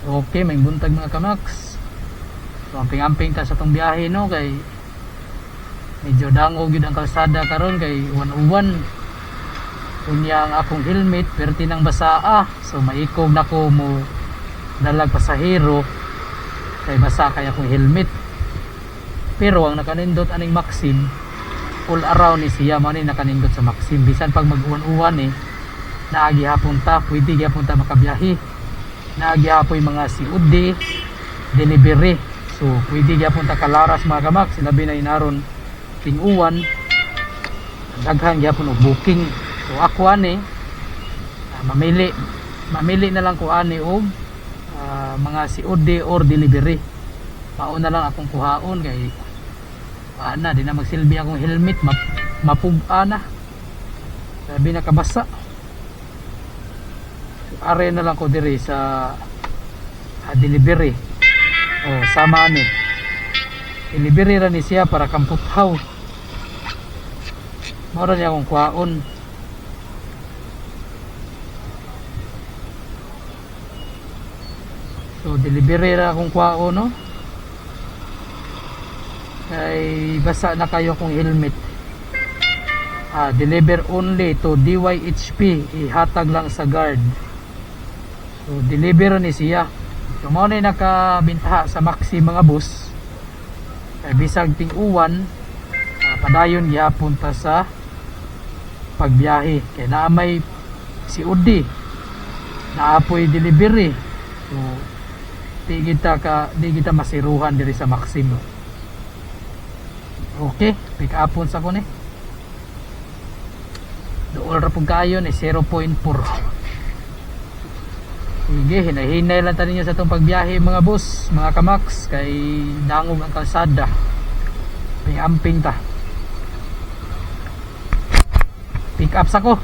Okay, may buntag mga kamaks. So amping-amping ta sa tong biyahe no kay medyo dangog yun ang kalsada karon kay 101. Kunya ang akong helmet perti nang basaa. So maikog na ko mo dalag pasahero kay basa kay akong helmet. Pero ang nakanindot aning Maxim all around ni siya man ni nakanindot sa Maxim bisan pag mag-uwan naagi hapon ta pwede gyapon ta makabiyahe. Naagi hapon mga COD delivery. So pwede gyapon ta kalaras mga kamaks sinabi na inaron ting-uwan daghan gyapon og booking. So ako mamili na lang ko og mga COD or delivery. Mauna lang akong kuhaon kay ana di na magsilbi akong helmet mapuga na. Sabi na kabasa. So, are na lang ko diri sa delivery. Oh, sama ni. Delivery ra ni siya para kamputhaw. Mora niya akong kuhaon. So delivery ra akong kuhaon no. Kay basa na kayo kung helmet. Deliver only to DYHP, ihatag lang sa guard. So deliver ni siya. So mo na nakabintaha sa Maxi mga bus. Kay bisag ting-uwan padayon gyapon ta sa pagbiyahe kay naamay COD naapoy delivery. So di kita masiruhan diri sa Maxim. Okay, pick upon sa ko ni. Dool ra pug kayo ni 0.4. Sige, hinay-hinay lang tayo sa itong pagbiyahe mga boss, mga kamaks, kay dangog ang kalsada. Ping-amping ta. Pick up sa ko.